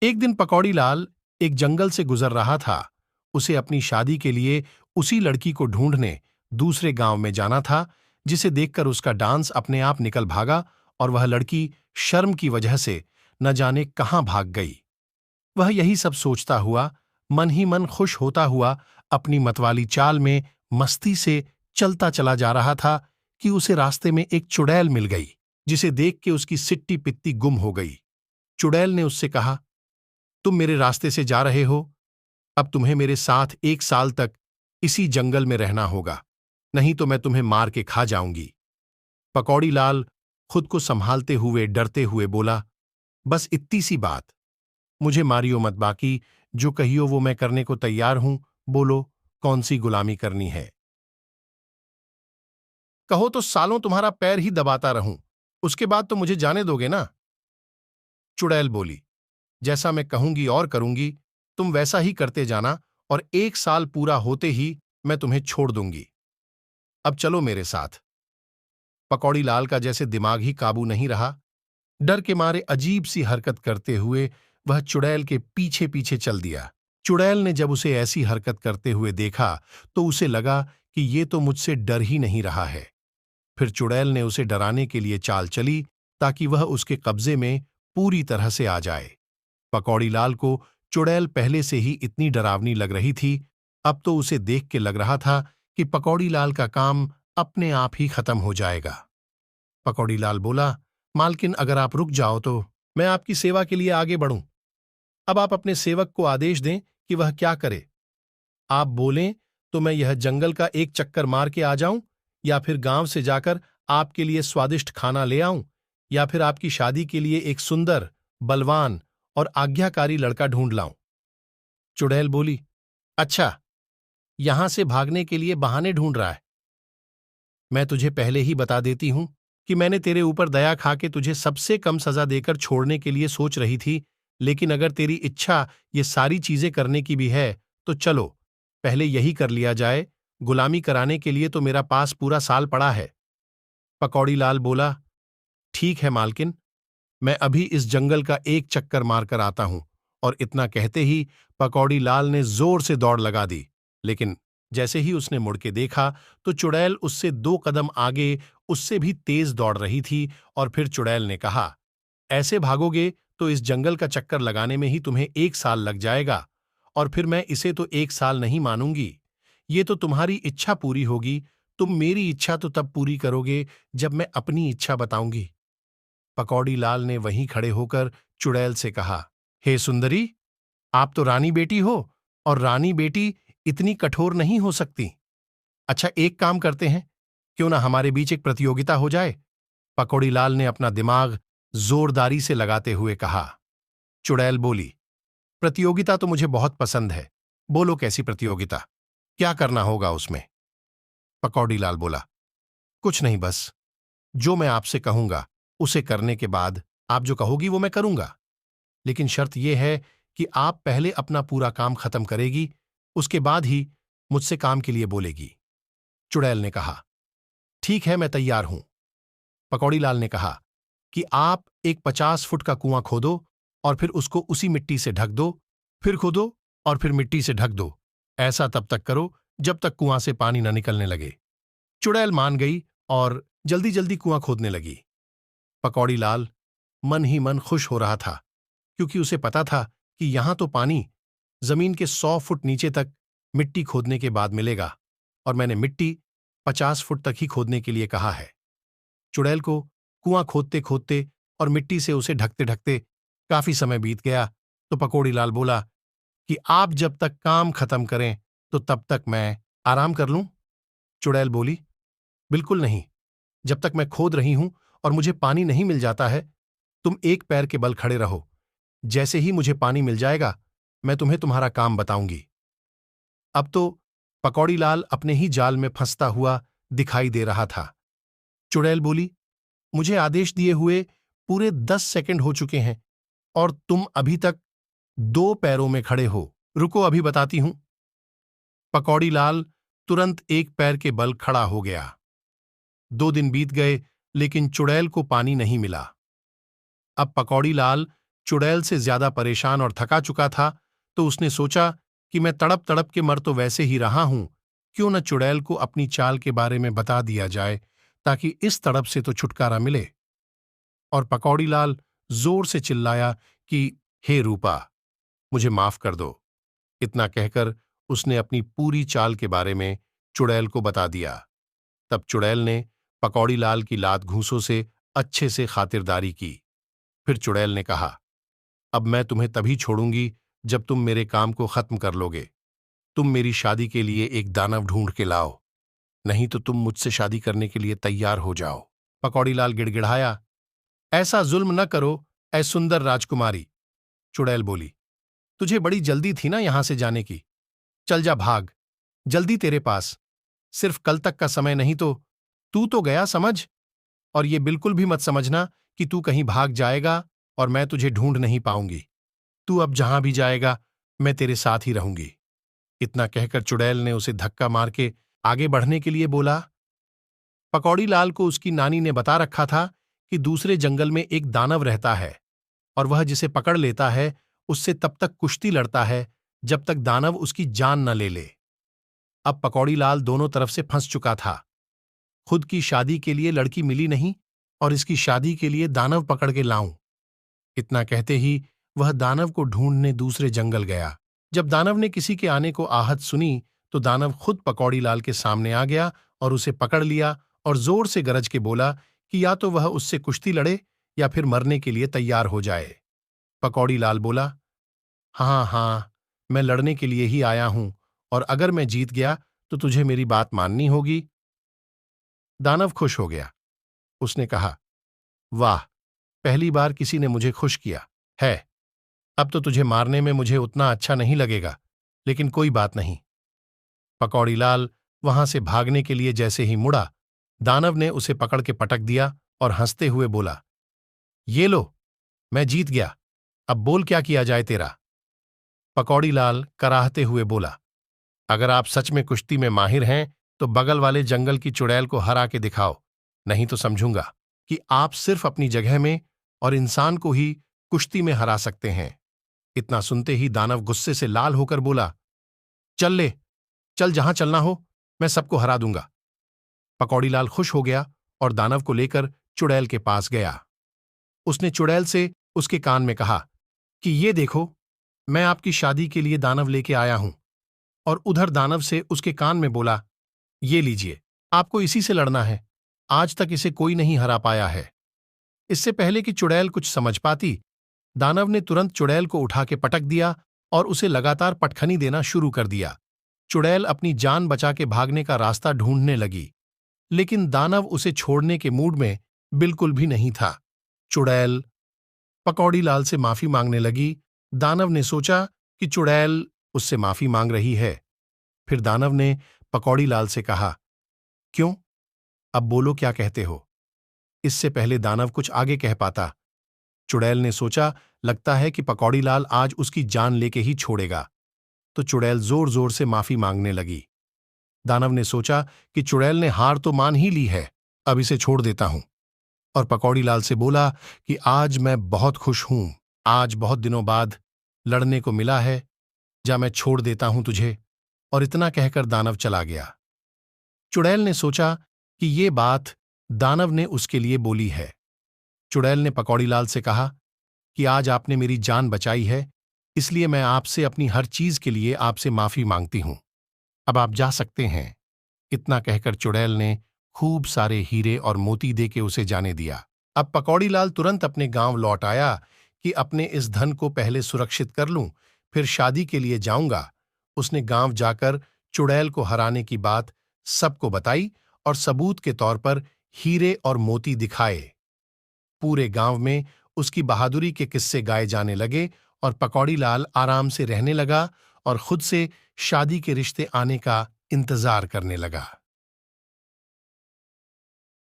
एक दिन पकौड़ी लाल एक जंगल से गुजर रहा था। उसे अपनी शादी के लिए उसी लड़की को ढूंढने दूसरे गांव में जाना था, जिसे देखकर उसका डांस अपने आप निकल भागा और वह लड़की शर्म की वजह से न जाने कहां भाग गई। वह यही सब सोचता हुआ, मन ही मन खुश होता हुआ, अपनी मतवाली चाल में मस्ती से चलता चला जा रहा था कि उसे रास्ते में एक चुड़ैल मिल गई, जिसे देख के उसकी सिट्टी पित्ती गुम हो गई। चुड़ैल ने उससे कहा, तुम मेरे रास्ते से जा रहे हो, अब तुम्हें मेरे साथ 1 साल तक इसी जंगल में रहना होगा, नहीं तो मैं तुम्हें मार के खा जाऊंगी। पकौड़ी लाल खुद को संभालते हुए डरते हुए बोला, बस इतनी सी बात, मुझे मारियो मत, बाकी जो कहियो वो मैं करने को तैयार हूं। बोलो, कौन सी गुलामी करनी है? कहो तो सालों तुम्हारा पैर ही दबाता रहूं, उसके बाद तो मुझे जाने दोगे ना? चुड़ैल बोली, जैसा मैं कहूंगी और करूंगी, तुम वैसा ही करते जाना, और 1 साल पूरा होते ही मैं तुम्हें छोड़ दूंगी। अब चलो मेरे साथ। पकौड़ी लाल का जैसे दिमाग ही काबू नहीं रहा। डर के मारे अजीब सी हरकत करते हुए वह चुड़ैल के पीछे पीछे चल दिया। चुड़ैल ने जब उसे ऐसी हरकत करते हुए देखा तो उसे लगा कि ये तो मुझसे डर ही नहीं रहा है। फिर चुड़ैल ने उसे डराने के लिए चाल चली, ताकि वह उसके कब्जे में पूरी तरह से आ जाए। पकौड़ी लाल को चुड़ैल पहले से ही इतनी डरावनी लग रही थी, अब तो उसे देख के लग रहा था कि पकौड़ी लाल का काम अपने आप ही खत्म हो जाएगा। पकौड़ी लाल बोला, मालकिन अगर आप रुक जाओ तो मैं आपकी सेवा के लिए आगे बढ़ूं। अब आप अपने सेवक को आदेश दें कि वह क्या करे। आप बोलें तो मैं यह जंगल का एक चक्कर मार के आ जाऊं, या फिर गांव से जाकर आपके लिए स्वादिष्ट खाना ले आऊं, या फिर आपकी शादी के लिए एक सुंदर, बलवान और आज्ञाकारी लड़का ढूंढ लाऊं। चुड़ैल बोली, अच्छा, यहां से भागने के लिए बहाने ढूंढ रहा है। मैं तुझे पहले ही बता देती हूं कि मैंने तेरे ऊपर दया खा के तुझे सबसे कम सजा देकर छोड़ने के लिए सोच रही थी, लेकिन अगर तेरी इच्छा ये सारी चीजें करने की भी है तो चलो, पहले यही कर लिया जाए। गुलामी कराने के लिए तो मेरा पास पूरा साल पड़ा है। पकौड़ी लाल बोला, ठीक है मालकिन, मैं अभी इस जंगल का एक चक्कर मारकर आता हूं। और इतना कहते ही पकौड़ी लाल ने जोर से दौड़ लगा दी, लेकिन जैसे ही उसने मुड़ के देखा तो चुड़ैल उससे 2 कदम आगे उससे भी तेज दौड़ रही थी। और फिर चुड़ैल ने कहा, ऐसे भागोगे तो इस जंगल का चक्कर लगाने में ही तुम्हें 1 साल लग जाएगा, और फिर मैं इसे तो 1 साल नहीं मानूंगी। ये तो तुम्हारी इच्छा पूरी होगी, तुम मेरी इच्छा तो तब पूरी करोगे जब मैं अपनी इच्छा बताऊंगी। पकौड़ी लाल ने वहीं खड़े होकर चुड़ैल से कहा, हे सुंदरी, आप तो रानी बेटी हो, और रानी बेटी इतनी कठोर नहीं हो सकती। अच्छा, एक काम करते हैं, क्यों ना हमारे बीच एक प्रतियोगिता हो जाए? पकौड़ी लाल ने अपना दिमाग जोरदारी से लगाते हुए कहा। चुड़ैल बोली, प्रतियोगिता तो मुझे बहुत पसंद है, बोलो कैसी प्रतियोगिता, क्या करना होगा उसमें? पकौड़ी लाल बोला, कुछ नहीं, बस जो मैं आपसे कहूंगा उसे करने के बाद आप जो कहोगी वो मैं करूंगा, लेकिन शर्त यह है कि आप पहले अपना पूरा काम खत्म करेगी, उसके बाद ही मुझसे काम के लिए बोलेगी। चुड़ैल ने कहा, ठीक है, मैं तैयार हूं। पकौड़ी लाल ने कहा कि आप एक 50 फुट का कुआं खोदो और फिर उसको उसी मिट्टी से ढक दो, फिर खोदो और फिर मिट्टी से ढक दो। ऐसा तब तक करो जब तक कुआं से पानी न निकलने लगे। चुड़ैल मान गई और जल्दी जल्दी कुआं खोदने लगी। पकौड़ी लाल मन ही मन खुश हो रहा था, क्योंकि उसे पता था कि यहां तो पानी जमीन के 100 फुट नीचे तक मिट्टी खोदने के बाद मिलेगा, और मैंने मिट्टी 50 फुट तक ही खोदने के लिए कहा है। चुड़ैल को कुआं खोदते खोदते और मिट्टी से उसे ढकते ढकते काफी समय बीत गया, तो पकौड़ी लाल बोला कि आप जब तक काम खत्म करें तो तब तक मैं आराम कर लूं। चुड़ैल बोली, बिल्कुल नहीं, जब तक मैं खोद रही हूं और मुझे पानी नहीं मिल जाता है, तुम एक पैर के बल खड़े रहो। जैसे ही मुझे पानी मिल जाएगा मैं तुम्हें तुम्हारा काम बताऊंगी। अब तो पकौड़ी लाल अपने ही जाल में फंसता हुआ दिखाई दे रहा था। चुड़ैल बोली, मुझे आदेश दिए हुए पूरे 10 सेकंड हो चुके हैं और तुम अभी तक 2 पैरों में खड़े हो। रुको, अभी बताती हूं। पकौड़ी लाल तुरंत एक पैर के बल खड़ा हो गया। 2 दिन बीत गए, लेकिन चुड़ैल को पानी नहीं मिला। अब पकौड़ी लाल चुड़ैल से ज्यादा परेशान और थका चुका था, तो उसने सोचा कि मैं तड़प तड़प के मर तो वैसे ही रहा हूं, क्यों न चुड़ैल को अपनी चाल के बारे में बता दिया जाए, ताकि इस तड़प से तो छुटकारा मिले। और पकौड़ीलाल जोर से चिल्लाया कि हे रूपा, मुझे माफ कर दो। इतना कहकर उसने अपनी पूरी चाल के बारे में चुड़ैल को बता दिया। तब चुड़ैल ने पकौड़ीलाल की लात घूंसों से अच्छे से खातिरदारी की। फिर चुड़ैल ने कहा, अब मैं तुम्हें तभी छोड़ूंगी जब तुम मेरे काम को खत्म कर लोगे। तुम मेरी शादी के लिए एक दानव ढूंढ के लाओ, नहीं तो तुम मुझसे शादी करने के लिए तैयार हो जाओ। पकौड़ीलाल गिड़गिड़ाया, ऐसा जुल्म न करो ऐ सुंदर राजकुमारी। चुड़ैल बोली, तुझे बड़ी जल्दी थी ना यहां से जाने की। चल जा, भाग, जल्दी तेरे पास। सिर्फ कल तक का समय नहीं तो तू तो गया, समझ। और ये बिल्कुल भी मत समझना कि तू कहीं भाग जाएगा और मैं तुझे ढूंढ नहीं पाऊंगी। तू अब जहां भी जाएगा मैं तेरे साथ ही रहूंगी। इतना कहकर चुड़ैल ने उसे धक्का मार के आगे बढ़ने के लिए बोला। पकौड़ीलाल को उसकी नानी ने बता रखा था कि दूसरे जंगल में एक दानव रहता है और वह जिसे पकड़ लेता है उससे तब तक कुश्ती लड़ता है जब तक दानव उसकी जान न ले ले। अब पकौड़ीलाल दोनों तरफ से फंस चुका था। खुद की शादी के लिए लड़की मिली नहीं और इसकी शादी के लिए दानव पकड़ के लाऊं। इतना कहते ही वह दानव को ढूंढने दूसरे जंगल गया। जब दानव ने किसी के आने को आहट सुनी तो दानव खुद पकौड़ीलाल के सामने आ गया और उसे पकड़ लिया और जोर से गरज के बोला कि या तो वह उससे कुश्ती लड़े या फिर मरने के लिए तैयार हो जाए। पकौड़ीलाल बोला, हाँ हाँ, मैं लड़ने के लिए ही आया हूं और अगर मैं जीत गया तो तुझे मेरी बात माननी होगी। दानव खुश हो गया। उसने कहा, वाह, पहली बार किसी ने मुझे खुश किया है। अब तो तुझे मारने में मुझे उतना अच्छा नहीं लगेगा, लेकिन कोई बात नहीं। पकौड़ीलाल वहां से भागने के लिए जैसे ही मुड़ा, दानव ने उसे पकड़ के पटक दिया और हंसते हुए बोला, ये लो, मैं जीत गया, अब बोल क्या किया जाए तेरा। पकौड़ीलाल कराहते हुए बोला, अगर आप सच में कुश्ती में माहिर हैं तो बगल वाले जंगल की चुड़ैल को हरा के दिखाओ, नहीं तो समझूंगा कि आप सिर्फ अपनी जगह में और इंसान को ही कुश्ती में हरा सकते हैं। इतना सुनते ही दानव गुस्से से लाल होकर बोला, चल ले, चल जहां चलना हो, मैं सबको हरा दूंगा। पकौड़ीलाल खुश हो गया और दानव को लेकर चुड़ैल के पास गया। उसने चुड़ैल से उसके कान में कहा कि ये देखो, मैं आपकी शादी के लिए दानव लेके आया हूं। और उधर दानव से उसके कान में बोला, ये लीजिए, आपको इसी से लड़ना है, आज तक इसे कोई नहीं हरा पाया है। इससे पहले कि चुड़ैल कुछ समझ पाती, दानव ने तुरंत चुड़ैल को उठा के पटक दिया और उसे लगातार पटखनी देना शुरू कर दिया। चुड़ैल अपनी जान बचा के भागने का रास्ता ढूंढने लगी, लेकिन दानव उसे छोड़ने के मूड में बिल्कुल भी नहीं था। चुड़ैल पकौड़ीलाल से माफी मांगने लगी। दानव ने सोचा कि चुड़ैल उससे माफी मांग रही है। फिर दानव ने पकौड़ीलाल से कहा, क्यों, अब बोलो क्या कहते हो। इससे पहले दानव कुछ आगे कह पाता, चुड़ैल ने सोचा लगता है कि पकौड़ीलाल आज उसकी जान लेके ही छोड़ेगा, तो चुड़ैल जोर जोर से माफी मांगने लगी। दानव ने सोचा कि चुड़ैल ने हार तो मान ही ली है, अब इसे छोड़ देता हूं, और पकौड़ीलाल से बोला कि आज मैं बहुत खुश हूं, आज बहुत दिनों बाद लड़ने को मिला है, जा मैं छोड़ देता हूं तुझे। और इतना कहकर दानव चला गया। चुड़ैल ने सोचा कि ये बात दानव ने उसके लिए बोली है। चुड़ैल ने पकौड़ीलाल से कहा कि आज आपने मेरी जान बचाई है, इसलिए मैं आपसे अपनी हर चीज के लिए आपसे माफी मांगती हूं, अब आप जा सकते हैं। इतना कहकर चुड़ैल ने खूब सारे हीरे और मोती दे के उसे जाने दिया। अब पकौड़ीलाल तुरंत अपने गांव लौट आया कि अपने इस धन को पहले सुरक्षित कर लूं, फिर शादी के लिए जाऊंगा। उसने गांव जाकर चुड़ैल को हराने की बात सबको बताई और सबूत के तौर पर हीरे और मोती दिखाए। पूरे गांव में उसकी बहादुरी के किस्से गाए जाने लगे और पकौड़ीलाल आराम से रहने लगा और खुद से शादी के रिश्ते आने का इंतजार करने लगा।